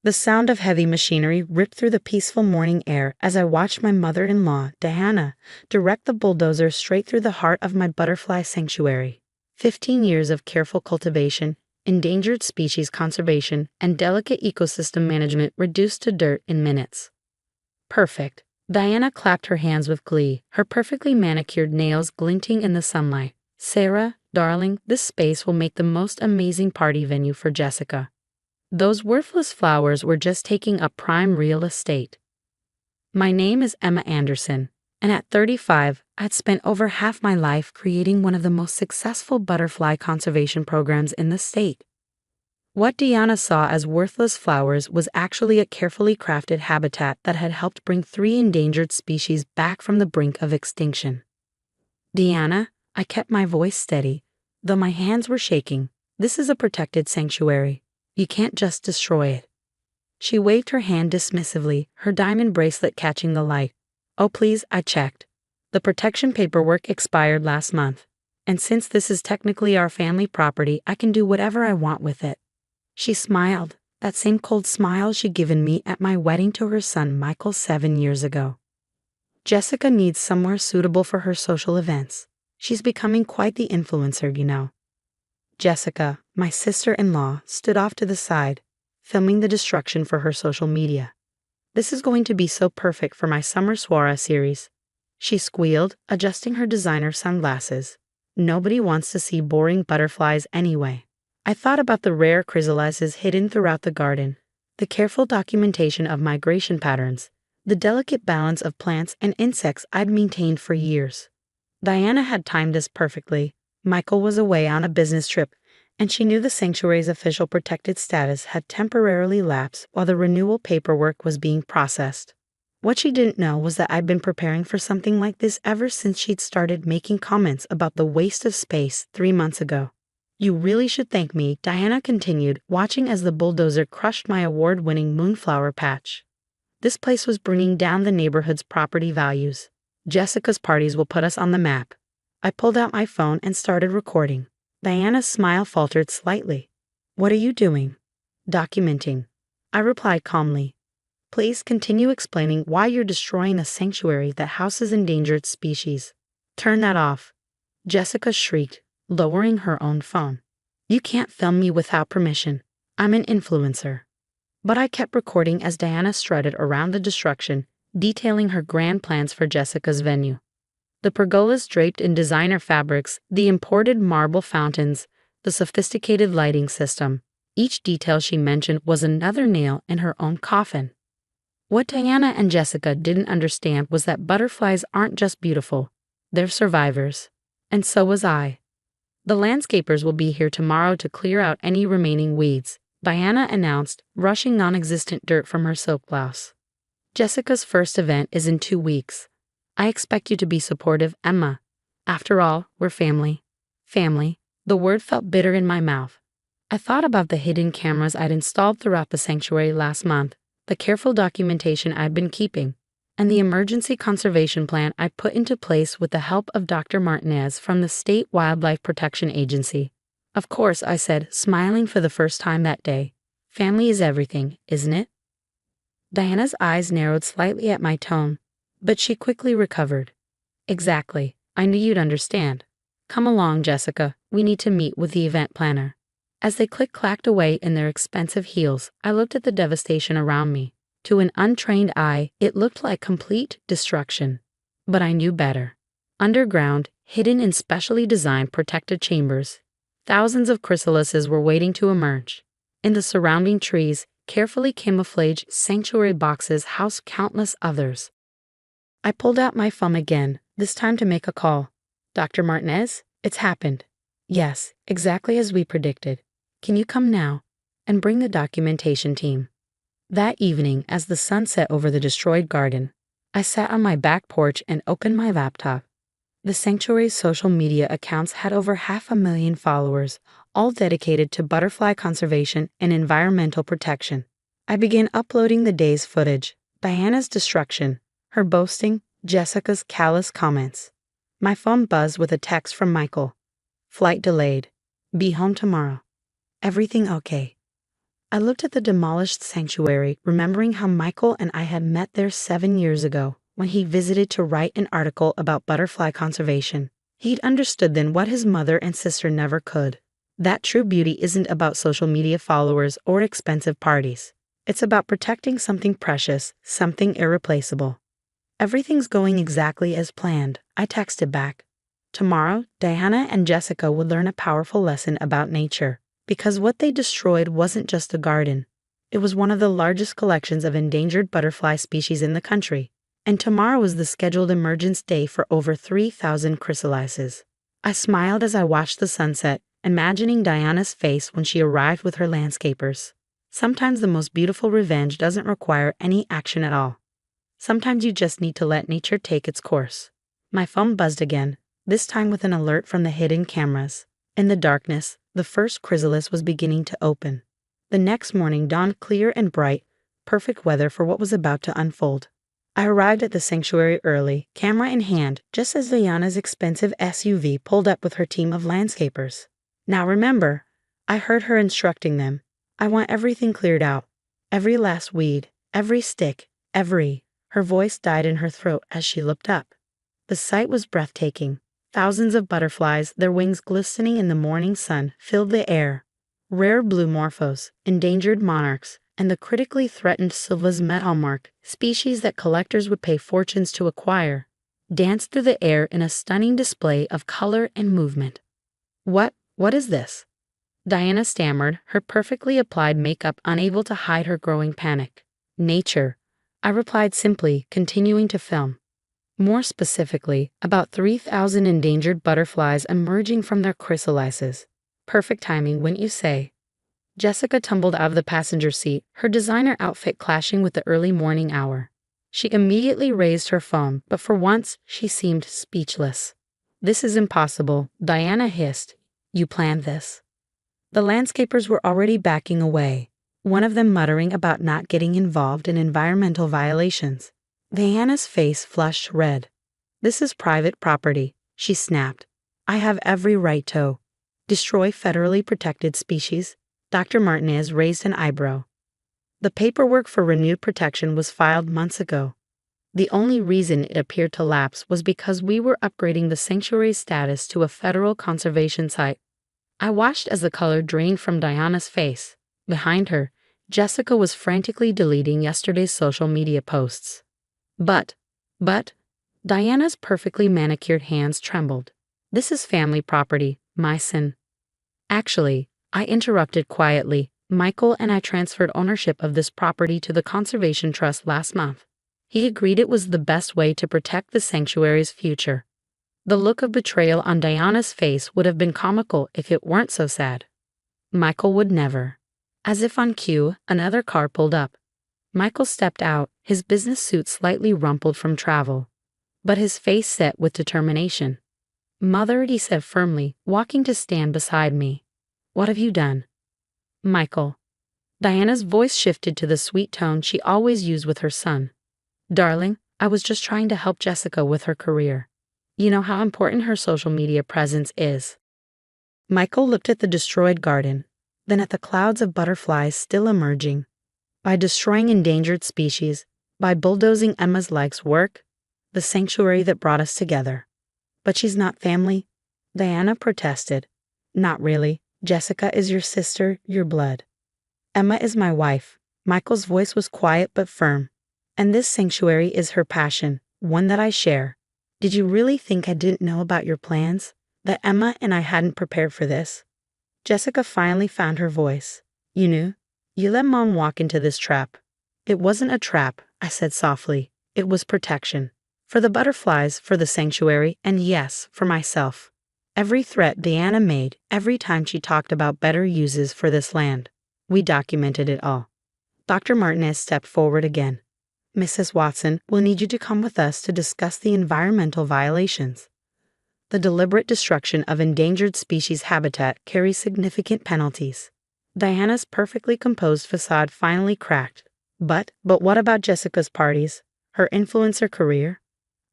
The sound of heavy machinery ripped through the peaceful morning air as I watched my mother-in-law, Diana, direct the bulldozer straight through the heart of my butterfly sanctuary. 15 years of careful cultivation, endangered species conservation, and delicate ecosystem management reduced to dirt in minutes. Perfect. Diana clapped her hands with glee, her perfectly manicured nails glinting in the sunlight. Sarah, darling, this space will make the most amazing party venue for Jessica. Those worthless flowers were just taking up prime real estate. My name is Emma Anderson, and at 35, I'd spent over half my life creating one of the most successful butterfly conservation programs in the state. What Diana saw as worthless flowers was actually a carefully crafted habitat that had helped bring 3 endangered species back from the brink of extinction. Diana, I kept my voice steady, though my hands were shaking. This is a protected sanctuary. You can't just destroy it. She waved her hand dismissively, her diamond bracelet catching the light. Oh please, I checked. The protection paperwork expired last month, and since this is technically our family property, I can do whatever I want with it. She smiled, that same cold smile she'd given me at my wedding to her son Michael 7 years ago. Jessica needs somewhere suitable for her social events. She's becoming quite the influencer, you know. Jessica, my sister-in-law, stood off to the side, filming the destruction for her social media. This is going to be so perfect for my summer soiree series. She squealed, adjusting her designer sunglasses. Nobody wants to see boring butterflies anyway. I thought about the rare chrysalises hidden throughout the garden, the careful documentation of migration patterns, the delicate balance of plants and insects I'd maintained for years. Diana had timed this perfectly. Michael was away on a business trip, and she knew the sanctuary's official protected status had temporarily lapsed while the renewal paperwork was being processed. What she didn't know was that I'd been preparing for something like this ever since she'd started making comments about the waste of space 3 months ago. You really should thank me, Diana continued, watching as the bulldozer crushed my award-winning moonflower patch. This place was bringing down the neighborhood's property values. Jessica's parties will put us on the map. I pulled out my phone and started recording. Diana's smile faltered slightly. What are you doing? Documenting. I replied calmly. Please continue explaining why you're destroying a sanctuary that houses endangered species. Turn that off. Jessica shrieked, lowering her own phone. You can't film me without permission. I'm an influencer. But I kept recording as Diana strutted around the destruction, detailing her grand plans for Jessica's venue. The pergolas draped in designer fabrics, the imported marble fountains, the sophisticated lighting system. Each detail she mentioned was another nail in her own coffin. What Diana and Jessica didn't understand was that butterflies aren't just beautiful, they're survivors. And so was I. The landscapers will be here tomorrow to clear out any remaining weeds, Diana announced, brushing non-existent dirt from her silk blouse. Jessica's first event is in 2 weeks. I expect you to be supportive, Emma. After all, we're family. Family. The word felt bitter in my mouth. I thought about the hidden cameras I'd installed throughout the sanctuary last month, the careful documentation I'd been keeping, and the emergency conservation plan I put into place with the help of Dr. Martinez from the State Wildlife Protection Agency. Of course, I said, smiling for the first time that day. Family is everything, isn't it? Diana's eyes narrowed slightly at my tone, but she quickly recovered. Exactly. I knew you'd understand. Come along, Jessica. We need to meet with the event planner. As they click-clacked away in their expensive heels, I looked at the devastation around me. To an untrained eye, it looked like complete destruction. But I knew better. Underground, hidden in specially designed protected chambers, thousands of chrysalises were waiting to emerge. In the surrounding trees, carefully camouflaged sanctuary boxes housed countless others. I pulled out my phone again, this time to make a call. Dr. Martinez, it's happened. Yes, exactly as we predicted. Can you come now and bring the documentation team? That evening, as the sun set over the destroyed garden, I sat on my back porch and opened my laptop. The sanctuary's social media accounts had over 500,000 followers, all dedicated to butterfly conservation and environmental protection. I began uploading the day's footage, Diana's destruction, her boasting, Jessica's callous comments. My phone buzzed with a text from Michael. Flight delayed. Be home tomorrow. Everything okay? I looked at the demolished sanctuary, remembering how Michael and I had met there 7 years ago when he visited to write an article about butterfly conservation. He'd understood then what his mother and sister never could. That true beauty isn't about social media followers or expensive parties. It's about protecting something precious, something irreplaceable. Everything's going exactly as planned, I texted back. Tomorrow, Diana and Jessica would learn a powerful lesson about nature, because what they destroyed wasn't just a garden. It was one of the largest collections of endangered butterfly species in the country. And tomorrow was the scheduled emergence day for over 3,000 chrysalises. I smiled as I watched the sunset, imagining Diana's face when she arrived with her landscapers. Sometimes the most beautiful revenge doesn't require any action at all. Sometimes you just need to let nature take its course. My phone buzzed again, this time with an alert from the hidden cameras. In the darkness, the first chrysalis was beginning to open. The next morning dawned clear and bright, perfect weather for what was about to unfold. I arrived at the sanctuary early, camera in hand, just as Diana's expensive SUV pulled up with her team of landscapers. Now remember, I heard her instructing them. I want everything cleared out. Every last weed, every stick, every. Her voice died in her throat as she looked up. The sight was breathtaking. Thousands of butterflies, their wings glistening in the morning sun, filled the air. Rare blue morphos, endangered monarchs, and the critically threatened Silva's metalmark, species that collectors would pay fortunes to acquire, danced through the air in a stunning display of color and movement. What is this? Diana stammered, her perfectly applied makeup unable to hide her growing panic. Nature, I replied simply, continuing to film. More specifically, about 3,000 endangered butterflies emerging from their chrysalises. Perfect timing, wouldn't you say? Jessica tumbled out of the passenger seat, her designer outfit clashing with the early morning hour. She immediately raised her phone, but for once, she seemed speechless. This is impossible, Diana hissed. You planned this. The landscapers were already backing away, one of them muttering about not getting involved in environmental violations. Diana's face flushed red. This is private property, she snapped. I have every right to destroy federally protected species. Dr. Martinez raised an eyebrow. The paperwork for renewed protection was filed months ago. The only reason it appeared to lapse was because we were upgrading the sanctuary's status to a federal conservation site. I watched as the color drained from Diana's face. Behind her, Jessica was frantically deleting yesterday's social media posts. But, Diana's perfectly manicured hands trembled. This is family property, my son. Actually, I interrupted quietly. Michael and I transferred ownership of this property to the Conservation Trust last month. He agreed it was the best way to protect the sanctuary's future. The look of betrayal on Diana's face would have been comical if it weren't so sad. Michael would never. As if on cue, another car pulled up. Michael stepped out, his business suit slightly rumpled from travel, but his face set with determination. Mother, he said firmly, walking to stand beside me. What have you done? Michael. Diana's voice shifted to the sweet tone she always used with her son. Darling, I was just trying to help Jessica with her career. You know how important her social media presence is. Michael looked at the destroyed garden, then at the clouds of butterflies still emerging. By destroying endangered species, by bulldozing Emma's life's work, the sanctuary that brought us together. But she's not family, Diana protested. Not really. Jessica is your sister, your blood. Emma is my wife. Michael's voice was quiet but firm. And this sanctuary is her passion, one that I share. Did you really think I didn't know about your plans? That Emma and I hadn't prepared for this? Jessica finally found her voice. You knew? You let Mom walk into this trap. It wasn't a trap, I said softly. It was protection. For the butterflies, for the sanctuary, and yes, for myself. Every threat Diana made, every time she talked about better uses for this land, we documented it all. Dr. Martinez stepped forward again. Mrs. Watson, we'll need you to come with us to discuss the environmental violations. The deliberate destruction of endangered species habitat carries significant penalties. Diana's perfectly composed facade finally cracked. But what about Jessica's parties? Her influencer career?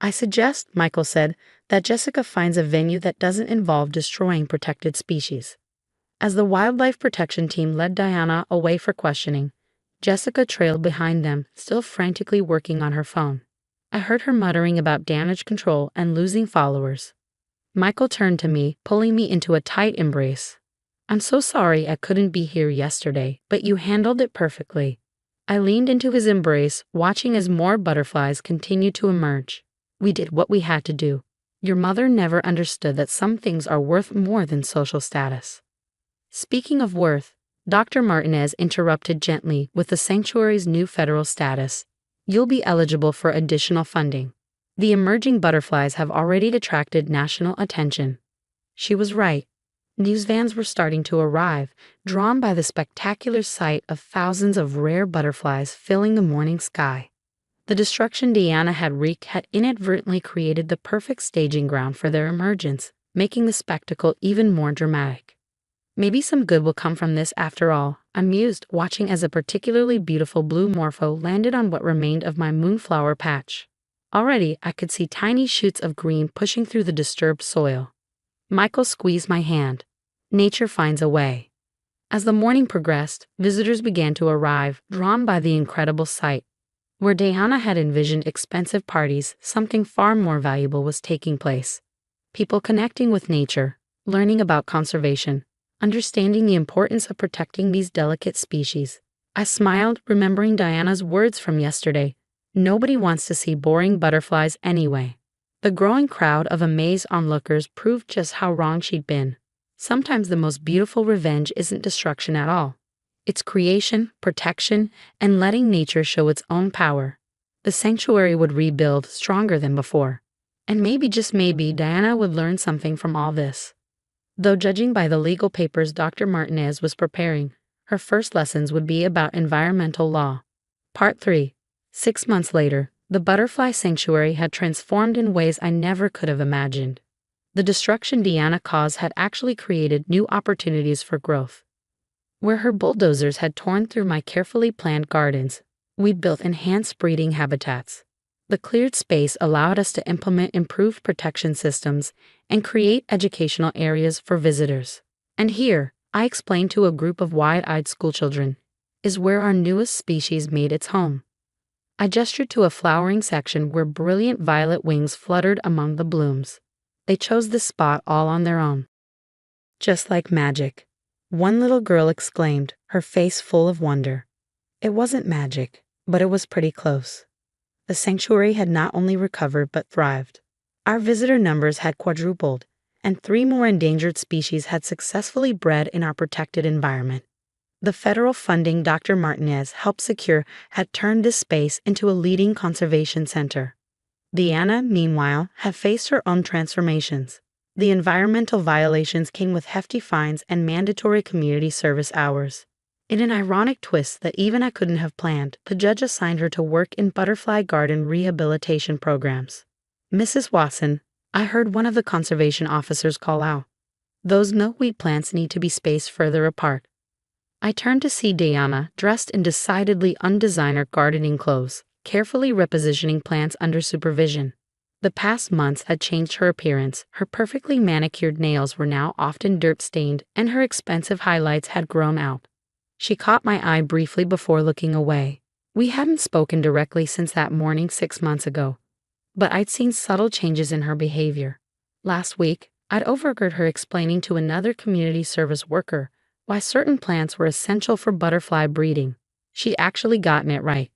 I suggest, Michael said, that Jessica finds a venue that doesn't involve destroying protected species. As the wildlife protection team led Diana away for questioning, Jessica trailed behind them, still frantically working on her phone. I heard her muttering about damage control and losing followers. Michael turned to me, pulling me into a tight embrace. "I'm so sorry I couldn't be here yesterday, but you handled it perfectly." I leaned into his embrace, watching as more butterflies continued to emerge. "We did what we had to do. Your mother never understood that some things are worth more than social status." Speaking of worth, Dr. Martinez interrupted gently with the sanctuary's new federal status. "You'll be eligible for additional funding. The emerging butterflies have already attracted national attention." She was right. News vans were starting to arrive, drawn by the spectacular sight of thousands of rare butterflies filling the morning sky. The destruction Diana had wreaked had inadvertently created the perfect staging ground for their emergence, making the spectacle even more dramatic. "Maybe some good will come from this after all," I mused, watching as a particularly beautiful blue morpho landed on what remained of my moonflower patch. Already, I could see tiny shoots of green pushing through the disturbed soil. Michael squeezed my hand. Nature finds a way. As the morning progressed, visitors began to arrive, drawn by the incredible sight. Where Diana had envisioned expensive parties, something far more valuable was taking place. People connecting with nature, learning about conservation, understanding the importance of protecting these delicate species. I smiled, remembering Diana's words from yesterday. Nobody wants to see boring butterflies anyway. The growing crowd of amazed onlookers proved just how wrong she'd been. Sometimes the most beautiful revenge isn't destruction at all. It's creation, protection, and letting nature show its own power. The sanctuary would rebuild stronger than before. And maybe, just maybe, Diana would learn something from all this. Though judging by the legal papers Dr. Martinez was preparing, her first lessons would be about environmental law. Part 3. 6 months later, the butterfly sanctuary had transformed in ways I never could have imagined. The destruction Diana caused had actually created new opportunities for growth. Where her bulldozers had torn through my carefully planned gardens, we built enhanced breeding habitats. The cleared space allowed us to implement improved protection systems and create educational areas for visitors. And here, I explained to a group of wide-eyed schoolchildren, is where our newest species made its home. I gestured to a flowering section where brilliant violet wings fluttered among the blooms. They chose this spot all on their own. "Just like magic," one little girl exclaimed, her face full of wonder. It wasn't magic, but it was pretty close. The sanctuary had not only recovered but thrived. Our visitor numbers had quadrupled, and 3 more endangered species had successfully bred in our protected environment. The federal funding Dr. Martinez helped secure had turned this space into a leading conservation center. Diana, meanwhile, had faced her own transformations. The environmental violations came with hefty fines and mandatory community service hours. In an ironic twist that even I couldn't have planned, the judge assigned her to work in butterfly garden rehabilitation programs. "Mrs. Watson," I heard one of the conservation officers call out, "those milkweed plants need to be spaced further apart." I turned to see Diana, dressed in decidedly undesigner gardening clothes, carefully repositioning plants under supervision. The past months had changed her appearance. Her perfectly manicured nails were now often dirt-stained, and her expensive highlights had grown out. She caught my eye briefly before looking away. We hadn't spoken directly since that morning 6 months ago, but I'd seen subtle changes in her behavior. Last week, I'd overheard her explaining to another community service worker why certain plants were essential for butterfly breeding. She'd actually gotten it right.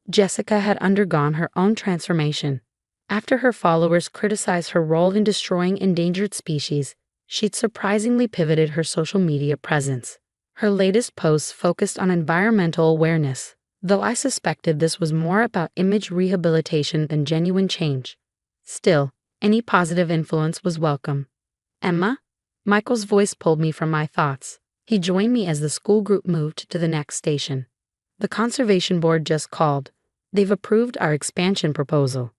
Jessica had undergone her own transformation. After her followers criticized her role in destroying endangered species, she'd surprisingly pivoted her social media presence. Her latest posts focused on environmental awareness, though I suspected this was more about image rehabilitation than genuine change. Still, any positive influence was welcome. "Emma?" Michael's voice pulled me from my thoughts. He joined me as the school group moved to the next station. "The Conservation Board just called. They've approved our expansion proposal."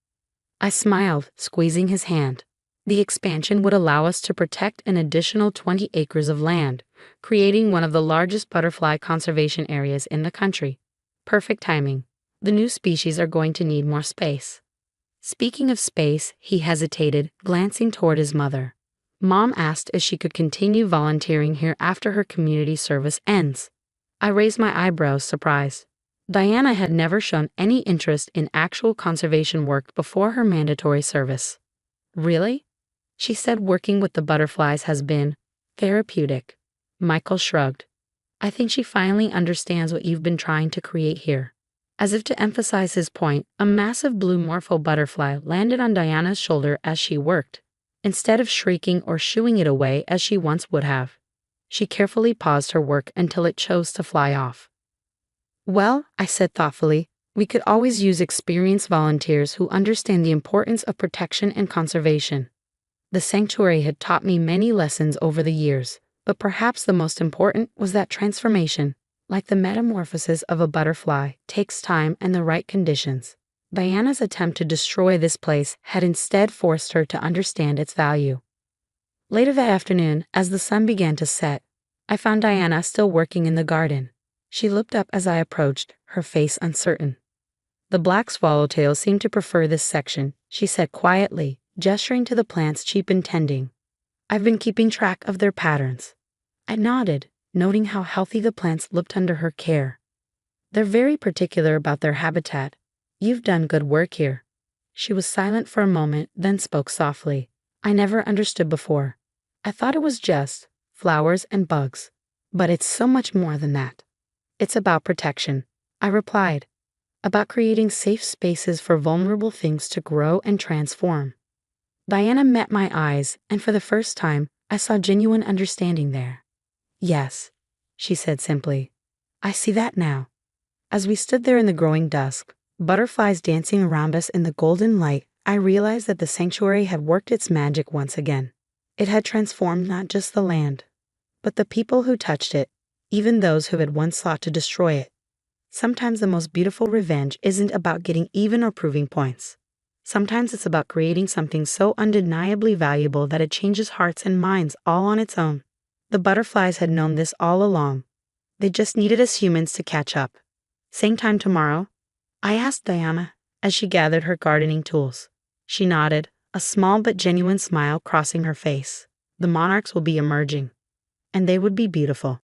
I smiled, squeezing his hand. The expansion would allow us to protect an additional 20 acres of land, creating one of the largest butterfly conservation areas in the country. Perfect timing. The new species are going to need more space. Speaking of space, he hesitated, glancing toward his mother. Mom asked if she could continue volunteering here after her community service ends. I raised my eyebrows, surprised. Diana had never shown any interest in actual conservation work before her mandatory service. Really? She said working with the butterflies has been therapeutic. Michael shrugged. I think she finally understands what you've been trying to create here. As if to emphasize his point, a massive blue morpho butterfly landed on Diana's shoulder as she worked. Instead of shrieking or shooing it away as she once would have, she carefully paused her work until it chose to fly off. Well, I said thoughtfully, we could always use experienced volunteers who understand the importance of protection and conservation. The sanctuary had taught me many lessons over the years, but perhaps the most important was that transformation, like the metamorphosis of a butterfly, takes time and the right conditions. Diana's attempt to destroy this place had instead forced her to understand its value. Later that afternoon, as the sun began to set, I found Diana still working in the garden. She looked up as I approached, her face uncertain. The black swallowtail seemed to prefer this section, she said quietly, gesturing to the plants she'd been tending. I've been keeping track of their patterns. I nodded, noting how healthy the plants looked under her care. They're very particular about their habitat. You've done good work here. She was silent for a moment, then spoke softly. I never understood before. I thought it was just flowers and bugs. But it's so much more than that. It's about protection, I replied. About creating safe spaces for vulnerable things to grow and transform. Diana met my eyes, and for the first time, I saw genuine understanding there. Yes, she said simply. I see that now. As we stood there in the growing dusk, butterflies dancing around us in the golden light, I realized that the sanctuary had worked its magic once again. It had transformed not just the land, but the people who touched it, even those who had once sought to destroy it. Sometimes the most beautiful revenge isn't about getting even or proving points. Sometimes it's about creating something so undeniably valuable that it changes hearts and minds all on its own. The butterflies had known this all along. They just needed us humans to catch up. Same time tomorrow? I asked Diana as she gathered her gardening tools. She nodded, a small but genuine smile crossing her face. The monarchs will be emerging. And they would be beautiful.